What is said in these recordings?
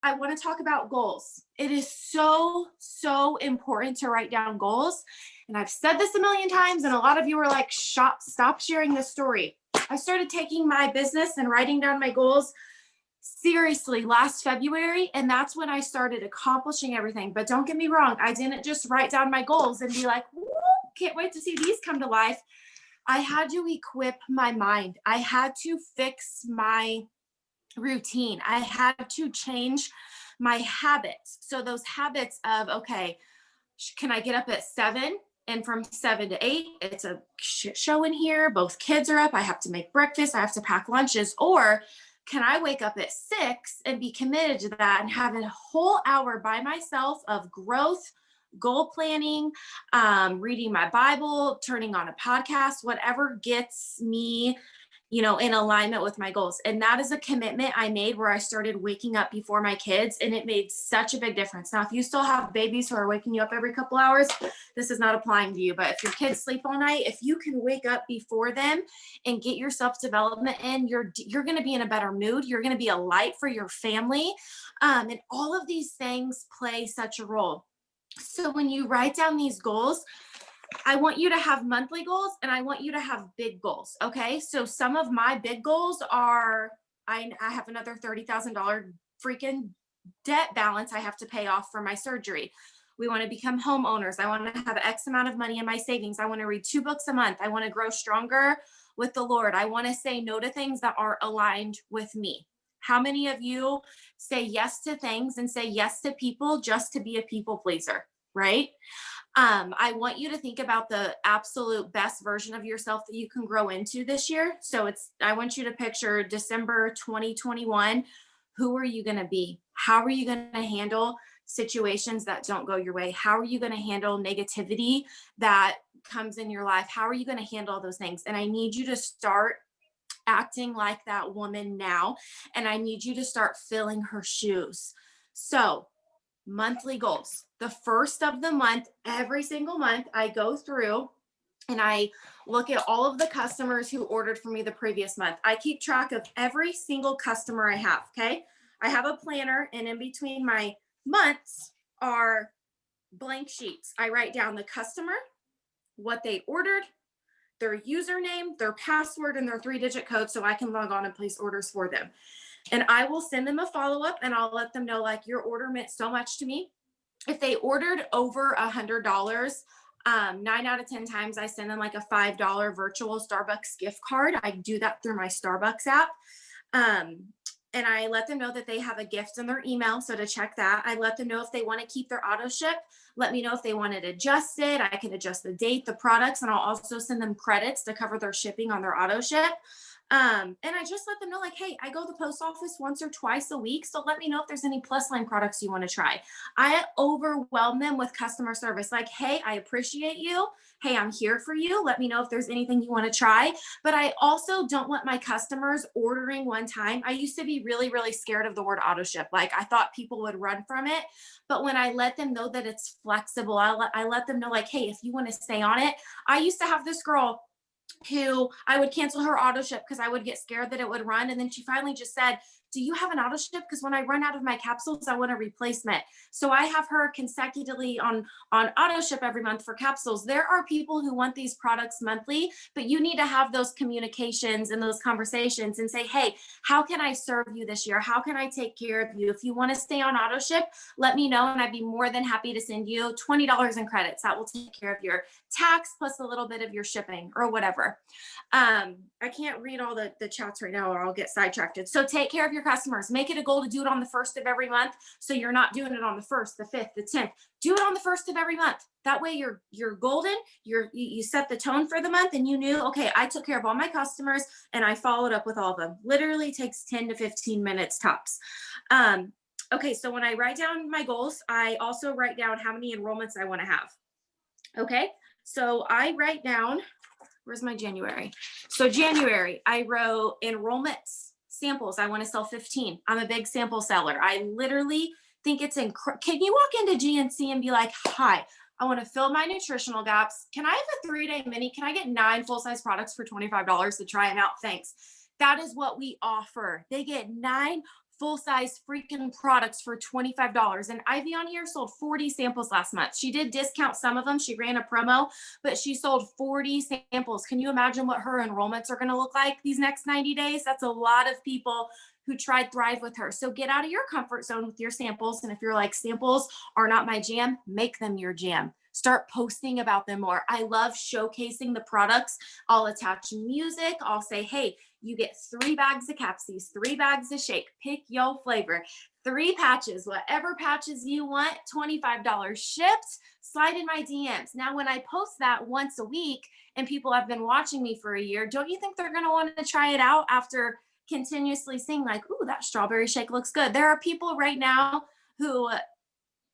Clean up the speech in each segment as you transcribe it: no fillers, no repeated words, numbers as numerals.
I want to talk about goals. It is so, so important to write down goals. And I've said this a million times, and a lot of you are like, stop sharing this story. I started taking my business and writing down my goals seriously last February. And that's when I started accomplishing everything. But don't get me wrong, I didn't just write down my goals and be like, can't wait to see these come to life. I had to equip my mind. I had to fix my routine. I had to change my habits. So those habits of, okay, can I get up at 7? And from 7 to 8, it's a shit show in here. Both kids are up. I have to make breakfast. I have to pack lunches. Or can I wake up at 6 and be committed to that and have a whole hour by myself of growth, goal planning, reading my Bible, turning on a podcast, whatever gets me, in alignment with my goals. And that is a commitment I made where I started waking up before my kids, and it made such a big difference. Now, if you still have babies who are waking you up every couple hours, this is not applying to you. But if your kids sleep all night, if you can wake up before them and get your self-development in, you're going to be in a better mood. You're going to be a light for your family. And all of these things play such a role. So when you write down these goals, I want you to have monthly goals and I want you to have big goals. Okay. So some of my big goals are I have another $30,000 freaking debt balance I have to pay off for my surgery. We want to become homeowners. I want to have X amount of money in my savings. I want to read 2 books a month. I want to grow stronger with the Lord. I want to say no to things that are aligned with me. How many of you say yes to things and say yes to people just to be a people pleaser, right? I want you to think about the absolute best version of yourself that you can grow into this year. So I want you to picture December 2021. Who are you going to be? How are you going to handle situations that don't go your way? How are you going to handle negativity that comes in your life? How are you going to handle those things? And I need you to start acting like that woman now. And I need you to start filling her shoes. So monthly goals. The first of the month, every single month, I go through and I look at all of the customers who ordered for me the previous month. I keep track of every single customer I have. Okay. I have a planner, and in between my months are blank sheets. I write down the customer, what they ordered, their username, their password, and their 3-digit code so I can log on and place orders for them. And I will send them a follow-up and I'll let them know, like, your order meant so much to me. If they ordered over $100, 9 out of 10 times I send them like a $5 virtual Starbucks gift card. I do that through my Starbucks app. And I let them know that they have a gift in their email. So to check that, I let them know if they want to keep their auto ship, let me know if they want it adjusted. I can adjust the date, the products, and I'll also send them credits to cover their shipping on their auto ship. And I just let them know, like, hey, I go to the post office once or twice a week. So let me know if there's any Plus Line products you want to try. I overwhelm them with customer service. Like, hey, I appreciate you. Hey, I'm here for you. Let me know if there's anything you want to try. But I also don't want my customers ordering one time. I used to be really, really scared of the word auto ship. Like, I thought people would run from it. But when I let them know that it's flexible, I let them know, like, hey, if you want to stay on it. I used to have this girl who I would cancel her auto ship because I would get scared that it would run. And then she finally just said, do you have an auto ship? Because when I run out of my capsules, I want a replacement. So I have her consecutively on auto ship every month for capsules. There are people who want these products monthly, but you need to have those communications and those conversations and say, hey, how can I serve you this year? How can I take care of you? If you want to stay on auto ship, let me know. And I'd be more than happy to send you $20 in credits. That will take care of your tax plus a little bit of your shipping or whatever. I can't read all the chats right now or I'll get sidetracked. So take care of your customers. Make it a goal to do it on the 1st of every month. So you're not doing it on the 1st, the 5th, the 10th. Do it on the 1st of every month. That way you're golden. You set the tone for the month and you knew, okay, I took care of all my customers and I followed up with all of them. Literally takes 10 to 15 minutes tops. Okay, so when I write down my goals, I also write down how many enrollments I want to have. Okay, so I write down, where's my January? So January, I wrote enrollments, samples. I want to sell 15. I'm a big sample seller. I literally think it's incredible. Can you walk into GNC and be like, hi, I want to fill my nutritional gaps. Can I have a 3-day mini? Can I get 9 full-size products for $25 to try them out? Thanks. That is what we offer. They get 9 full-size freaking products for $25. And Ivy on here sold 40 samples last month. She did discount some of them. She ran a promo, but she sold 40 samples. Can you imagine what her enrollments are going to look like these next 90 days? That's a lot of people who tried Thrive with her. So get out of your comfort zone with your samples. And if you're like, samples are not my jam, make them your jam. Start posting about them more. I love showcasing the products. I'll attach music. I'll say, hey, you get 3 bags of Capsies, 3 bags of shake, pick your flavor, 3 patches, whatever patches you want, $25 shipped, slide in my DMs. Now, when I post that once a week and people have been watching me for a year, don't you think they're going to want to try it out after continuously seeing like, ooh, that strawberry shake looks good? There are people right now who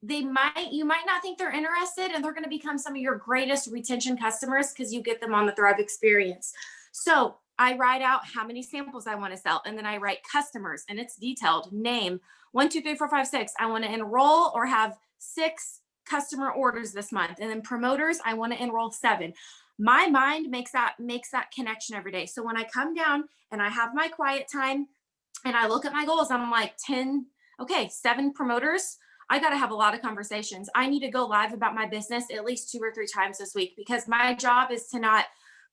you might not think they're interested, and they're going to become some of your greatest retention customers because you get them on the Thrive experience. So I write out how many samples I want to sell, and then I write customers, and it's detailed. Name 1, 2, 3, 4, 5, 6. I want to enroll or have 6 customer orders this month, and then promoters, I want to enroll 7. My mind makes that connection every day. So when I come down and I have my quiet time and I look at my goals, I'm like 7 promoters. I got to have a lot of conversations. I need to go live about my business at least 2 or 3 times this week, because my job is to not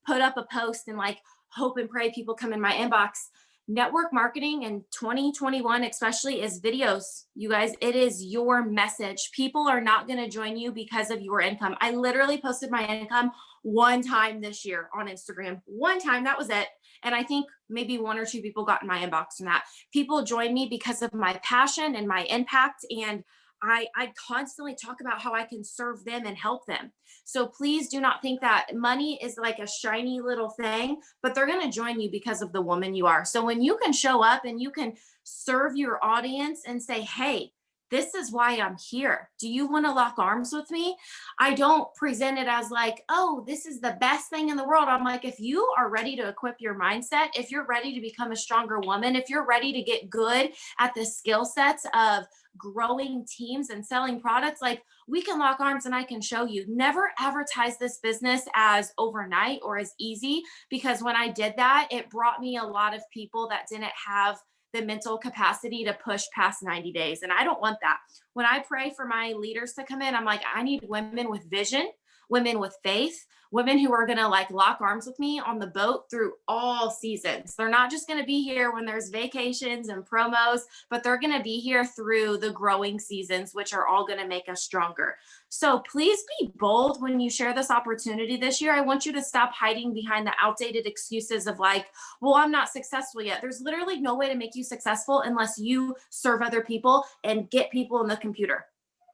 put up a post and like hope and pray people come in my inbox. Network marketing in 2021 especially is videos. You guys, it is your message. People are not going to join you because of your income. I literally posted my income one time this year on Instagram. One time, that was it. And I think maybe 1 or 2 people got in my inbox from that. People join me because of my passion and my impact. And I constantly talk about how I can serve them and help them. So please do not think that money is like a shiny little thing, but they're going to join you because of the woman you are. So when you can show up and you can serve your audience and say, hey, this is why I'm here. Do you want to lock arms with me? I don't present it as like, oh, this is the best thing in the world. I'm like, if you are ready to equip your mindset, if you're ready to become a stronger woman, if you're ready to get good at the skill sets of growing teams and selling products, like, we can lock arms and I can show you. Never advertise this business as overnight or as easy, because when I did that, it brought me a lot of people that didn't have the mental capacity to push past 90 days. And I don't want that. When I pray for my leaders to come in, I'm like, I need women with vision, women with faith, women who are going to like lock arms with me on the boat through all seasons. They're not just going to be here when there's vacations and promos, but they're going to be here through the growing seasons, which are all going to make us stronger. So please be bold when you share this opportunity this year. I want you to stop hiding behind the outdated excuses of like, well, I'm not successful yet. There's literally no way to make you successful unless you serve other people and get people in the computer.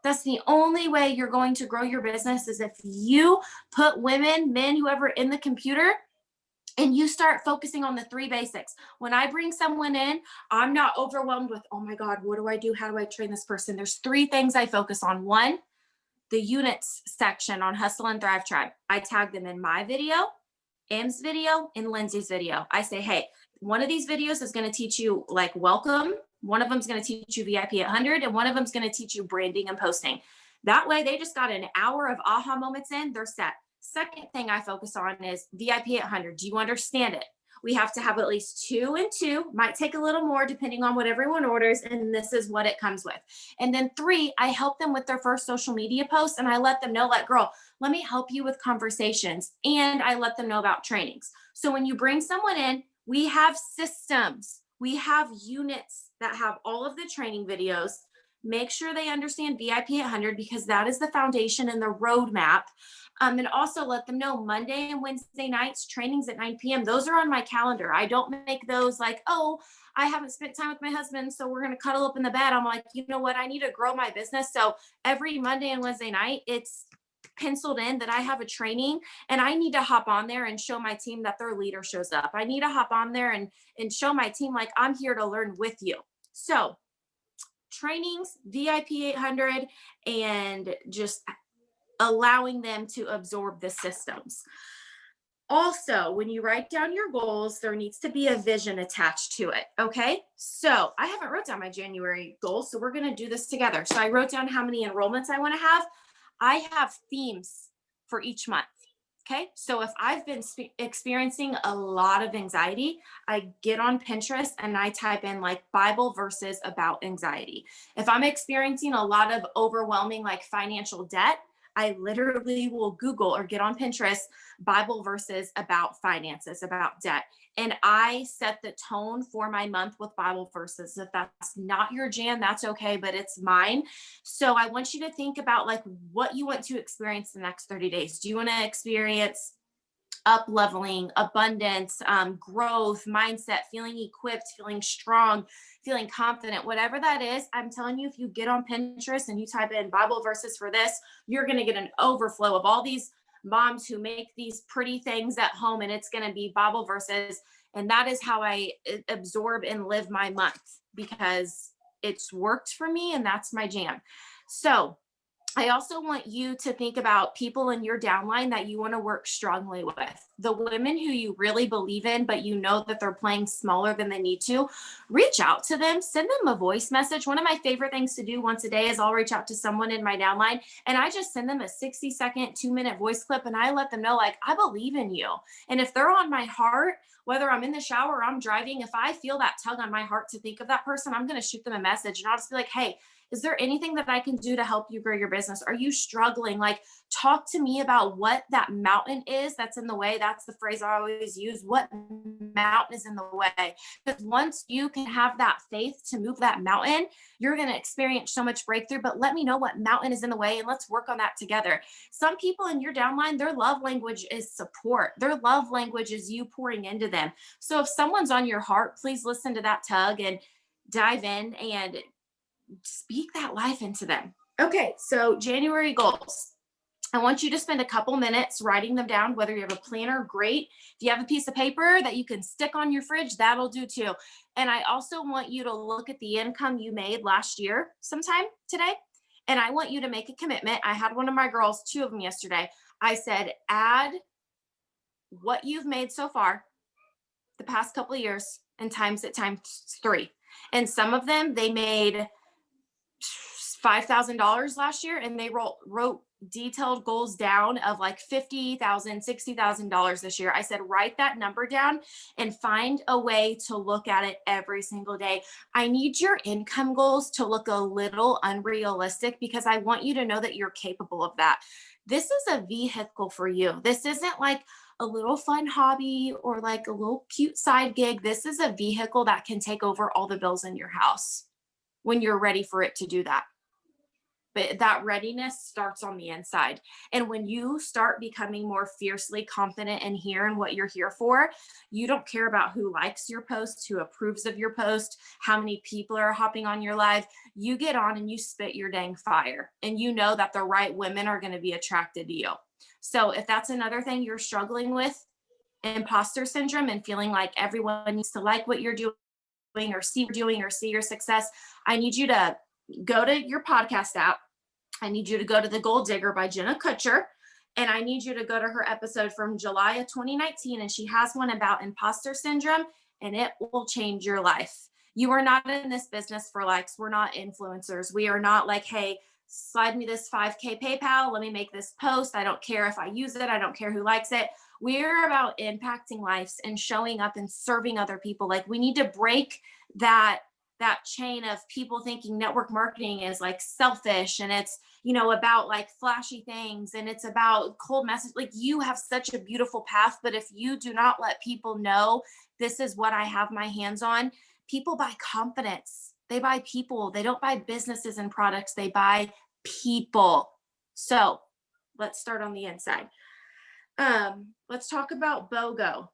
That's the only way you're going to grow your business, is if you put women, men, whoever in the computer, and you start focusing on the 3 basics. When I bring someone in, I'm not overwhelmed with, oh my God, what do I do? How do I train this person? There's 3 things I focus on. 1, the units section on Hustle and Thrive Tribe. I tag them in my video, M's video, and Lindsay's video. I say, hey, one of these videos is going to teach you like welcome. One of them is going to teach you VIP 800, and one of them is going to teach you branding and posting. That way, they just got an hour of aha moments in, they're set. Second thing I focus on is VIP 800. Do you understand it? We have to have at least 2 and 2, might take a little more depending on what everyone orders. And this is what it comes with. And then 3, I help them with their first social media post, and I let them know, like, girl, let me help you with conversations. And I let them know about trainings. So when you bring someone in, we have systems, we have units that have all of the training videos. Make sure they understand VIP 800, because that is the foundation and the roadmap. And also let them know Monday and Wednesday nights, trainings at 9 p.m. Those are on my calendar. I don't make those like, oh, I haven't spent time with my husband, so we're going to cuddle up in the bed. I'm like, you know what? I need to grow my business. So every Monday and Wednesday night, it's penciled in that I have a training, and I need to hop on there and show my team that their leader shows up. I need to hop on there and show my team, like, I'm here to learn with you. So trainings, VIP 800, and just allowing them to absorb the systems. Also, when you write down your goals, there needs to be a vision attached to it. Okay. So I haven't wrote down my January goals, so we're going to do this together. So I wrote down how many enrollments I want to have. I have themes for each month. Okay, so if I've been experiencing a lot of anxiety, I get on Pinterest and I type in like Bible verses about anxiety. If I'm experiencing a lot of overwhelming like financial debt, I literally will Google or get on Pinterest Bible verses about finances, about debt. And I set the tone for my month with Bible verses. If that's not your jam, that's okay, but it's mine. So I want you to think about like what you want to experience the next 30 days. Do you want to experience up leveling, abundance, growth, mindset, feeling equipped, feeling strong, feeling confident, whatever that is? I'm telling you, if you get on Pinterest and you type in Bible verses for this, you're going to get an overflow of all these moms who make these pretty things at home, and it's going to be Bible verses. And that is how I absorb and live my month, because it's worked for me and that's my jam. So I also want you to think about people in your downline that you want to work strongly with. The women who you really believe in, but you know that they're playing smaller than they need to, reach out to them, send them a voice message. One of my favorite things to do once a day is I'll reach out to someone in my downline and I just send them a 60-second, 2-minute voice clip, and I let them know, like, I believe in you. And if they're on my heart, whether I'm in the shower or I'm driving, if I feel that tug on my heart to think of that person, I'm going to shoot them a message and I'll just be like, hey, is there anything that I can do to help you grow your business? Are you struggling? Like, talk to me about what that mountain is that's in the way. That's the phrase I always use. What mountain is in the way? Because once you can have that faith to move that mountain, you're going to experience so much breakthrough. But let me know what mountain is in the way and let's work on that together. Some people in your downline, their love language is support. Their love language is you pouring into them. So if someone's on your heart, please listen to that tug and dive in and speak that life into them. Okay, so January goals. I want you to spend a couple minutes writing them down, whether you have a planner, great. If you have a piece of paper that you can stick on your fridge, that'll do too. And I also want you to look at the income you made last year sometime today. And I want you to make a commitment. I had one of my girls, 2 of them yesterday. I said, add what you've made so far the past couple of years and times it times 3. And some of them, they made $5,000 last year and they wrote detailed goals down of like $50,000, $60,000 this year. I said, write that number down and find a way to look at it every single day. I need your income goals to look a little unrealistic because I want you to know that you're capable of that. This is a vehicle for you. This isn't like a little fun hobby or like a little cute side gig. This is a vehicle that can take over all the bills in your house when you're ready for it to do that. But that readiness starts on the inside. And when you start becoming more fiercely confident in here and what you're here for, you don't care about who likes your post, who approves of your post, how many people are hopping on your live. You get on and you spit your dang fire. And you know that the right women are going to be attracted to you. So if that's another thing you're struggling with, imposter syndrome and feeling like everyone needs to like what you're doing or see your success, I need you to go to your podcast app. I need you to go to The Goal Digger by Jenna Kutcher. And I need you to go to her episode from July of 2019. And she has one about imposter syndrome, and it will change your life. You are not in this business for likes. We're not influencers. We are not like, hey, slide me this 5K PayPal. Let me make this post. I don't care if I use it. I don't care who likes it. We're about impacting lives and showing up and serving other people. Like, we need to break that chain of people thinking network marketing is like selfish and it's, about like flashy things and it's about cold message. Like, you have such a beautiful path, but if you do not let people know this is what I have my hands on, people buy confidence. They buy people. They don't buy businesses and products. They buy people. So let's start on the inside. Let's talk about BOGO.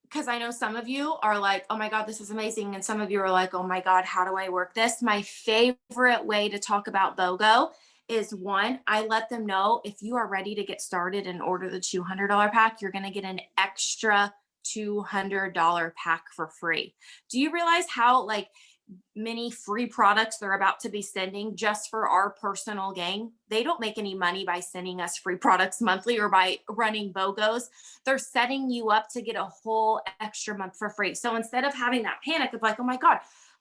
Because I know some of you are like, oh my God, this is amazing. And some of you are like, oh my God, how do I work this? My favorite way to talk about BOGO is, one, I let them know if you are ready to get started and order the $200 pack, you're going to get an extra $200 pack for free. Do you realize how many free products they're about to be sending just for our personal gain? They don't make any money by sending us free products monthly or by running BOGOs. They're setting you up to get a whole extra month for free. So instead of having that panic of like, oh my God,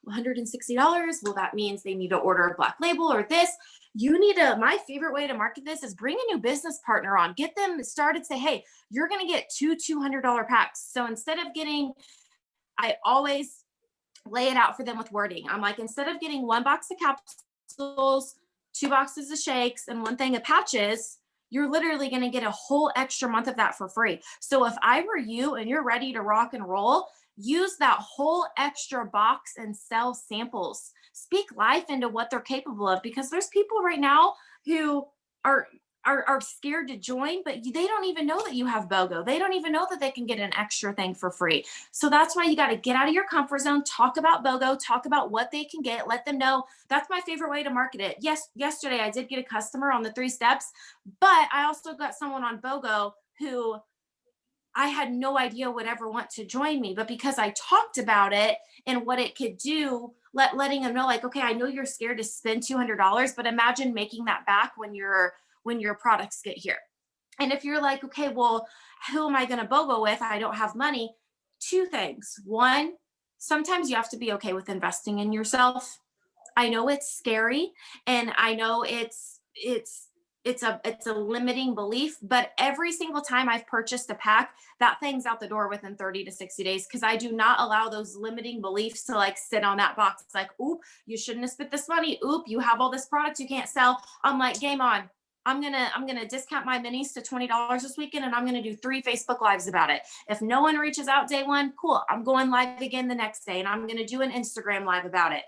$160. Well, that means they need to order a Black Label or this. You need to, my favorite way to market this is bring a new business partner on, get them started, say, hey, you're going to get two $200 packs. So instead of getting, I always lay it out for them with wording. I'm like, instead of getting 1 box of capsules, 2 boxes of shakes, and 1 thing of patches, you're literally going to get a whole extra month of that for free. So if I were you and you're ready to rock and roll, use that whole extra box and sell samples. Speak life into what they're capable of, because there's people right now who are scared to join, but they don't even know that you have BOGO. They don't even know that they can get an extra thing for free. So that's why you got to get out of your comfort zone, talk about BOGO, talk about what they can get, let them know. That's my favorite way to market it. Yes, yesterday I did get a customer on the 3 steps, but I also got someone on BOGO who I had no idea would ever want to join me, but because I talked about it and what it could do, letting them know, like, okay, I know you're scared to spend $200, but imagine making that back when your products get here. And if you're like, okay, well, who am I going to BOGO with? I don't have money. 2 things. 1, sometimes you have to be okay with investing in yourself. I know it's scary, and I know it's a limiting belief, but every single time I've purchased a pack, that thing's out the door within 30 to 60 days, because I do not allow those limiting beliefs to like sit on that box. It's like, oop, you shouldn't have spent this money. Oop, you have all this product you can't sell. I'm like, game on. I'm gonna discount my minis to $20 this weekend, and I'm gonna do 3 Facebook Lives about it. If no one reaches out day 1, cool. I'm going live again the next day, and I'm gonna do an Instagram live about it.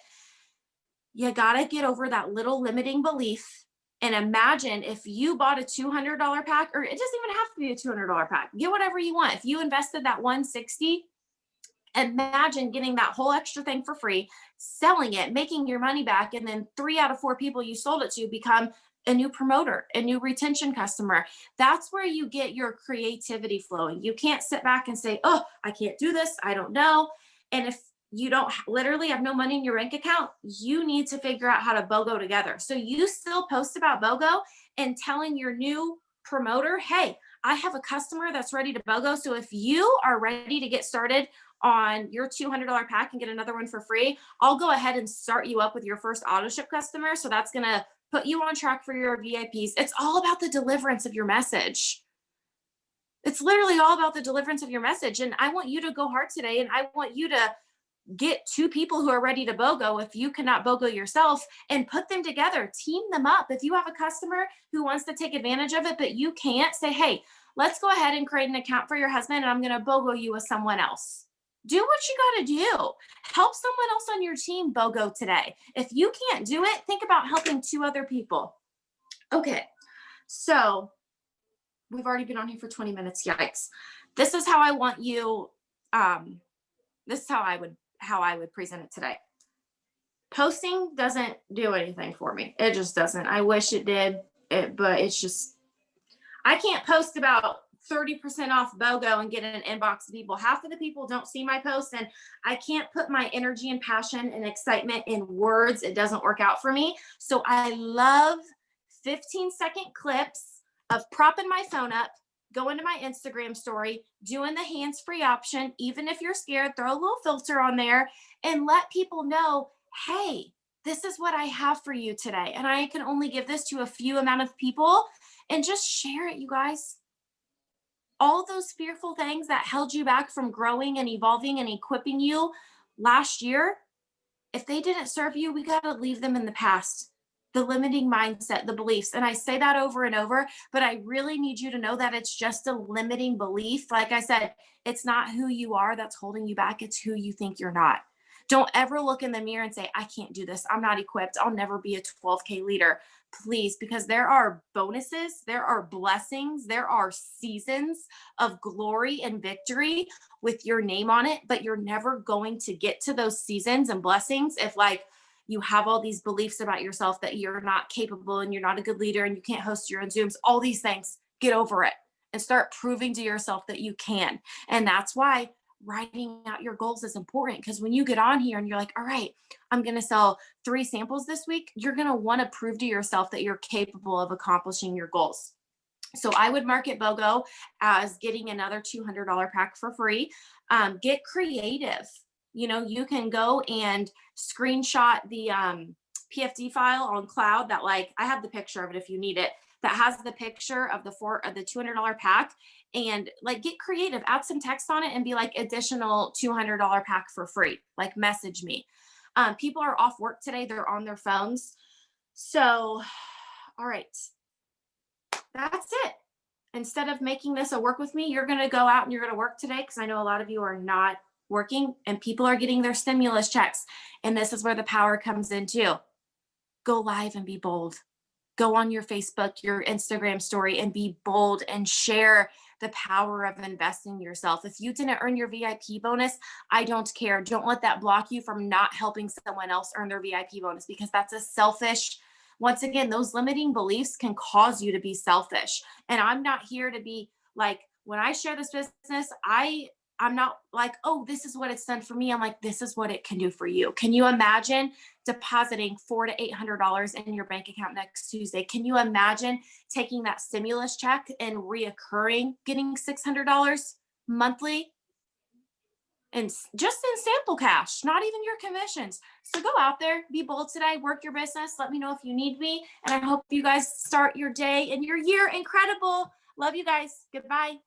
You gotta get over that little limiting belief. And imagine if you bought a $200 pack, or it doesn't even have to be a $200 pack. Get whatever you want. If you invested that $160, imagine getting that whole extra thing for free, selling it, making your money back, and then 3 out of 4 people you sold it to become a new promoter, a new retention customer. That's where you get your creativity flowing. You can't sit back and say, oh, I can't do this, I don't know. And if you don't literally have no money in your bank account, you need to figure out how to BOGO together. So you still post about BOGO and telling your new promoter, hey, I have a customer that's ready to BOGO. So if you are ready to get started on your $200 pack and get another one for free, I'll go ahead and start you up with your first auto ship customer. So that's going to put you on track for your VIPs. It's all about the deliverance of your message. It's literally all about the deliverance of your message. And I want you to go hard today. And I want you to get 2 people who are ready to BOGO if you cannot BOGO yourself, and put them together, team them up. If you have a customer who wants to take advantage of it, but you can't, say, hey, let's go ahead and create an account for your husband, and I'm going to BOGO you with someone else. Do what you got to do. Help someone else on your team BOGO today. If you can't do it, think about helping 2 other people. Okay, so we've already been on here for 20 minutes. Yikes. This is how I want you, this is how I would present it today. Posting doesn't do anything for me. It just doesn't. I wish it did, but it's just, I can't post about 30% off BOGO and get an inbox of people. Half of the people don't see my posts, and I can't put my energy and passion and excitement in words. It doesn't work out for me. So I love 15-second clips of propping my phone up, go into my Instagram story, doing the hands-free option. Even if you're scared, throw a little filter on there and let people know, hey, this is what I have for you today. And I can only give this to a few amount of people, and just share it, you guys. All those fearful things that held you back from growing and evolving and equipping you last year, if they didn't serve you, we got to leave them in the past. The limiting mindset, the beliefs. And I say that over and over, but I really need you to know that it's just a limiting belief. Like I said, it's not who you are that's holding you back. It's who you think you're not. Don't ever look in the mirror and say, I can't do this. I'm not equipped. I'll never be a 12K leader. Please, because there are bonuses, there are blessings, there are seasons of glory and victory with your name on it, but you're never going to get to those seasons and blessings if you have all these beliefs about yourself that you're not capable and you're not a good leader and you can't host your own Zooms, all these things. Get over it and start proving to yourself that you can. And that's why writing out your goals is important, because when you get on here and you're like, all right, I'm going to sell 3 samples this week, you're going to want to prove to yourself that you're capable of accomplishing your goals. So I would market BOGO as getting another $200 pack for free. Get creative. You know, you can go and screenshot the PFD file on cloud that, like, I have the picture of it if you need it, that has the picture of the $200 pack, and like get creative, add some text on it and be like additional $200 pack for free. Like message me. People are off work today, they're on their phones. So, all right, that's it. Instead of making this a work with me, you're going to go out and you're going to work today, because I know a lot of you are not working and people are getting their stimulus checks. And this is where the power comes in too. Go live and be bold. Go on your Facebook, your Instagram story, and be bold and share the power of investing in yourself. If you didn't earn your VIP bonus, I don't care. Don't let that block you from not helping someone else earn their VIP bonus, because that's a selfish, once again, those limiting beliefs can cause you to be selfish. And I'm not here to be like, when I share this business, I'm not like, oh, this is what it's done for me. I'm like, this is what it can do for you. Can you imagine depositing $400 to $800 in your bank account next Tuesday? Can you imagine taking that stimulus check and reoccurring, getting $600 monthly? And just in sample cash, not even your commissions. So go out there, be bold today, work your business. Let me know if you need me. And I hope you guys start your day and your year incredible. Love you guys. Goodbye.